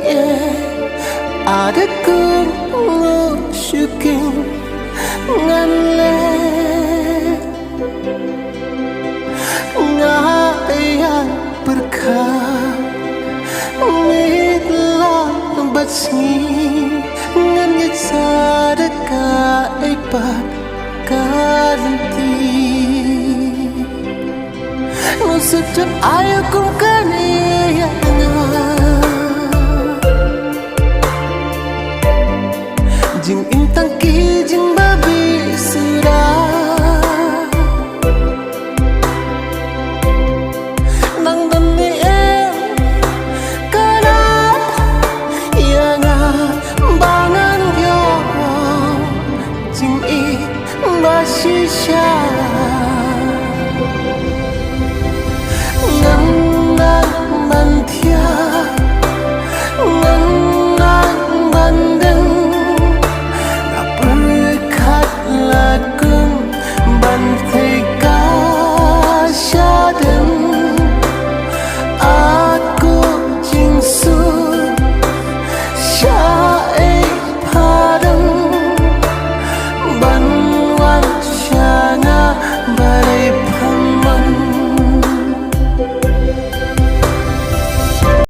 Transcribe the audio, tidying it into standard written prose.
Ada kung syuking ngan le ngaya berkah mitlah batsi ngan yat sadaka ipat kanti no sedap ayo kung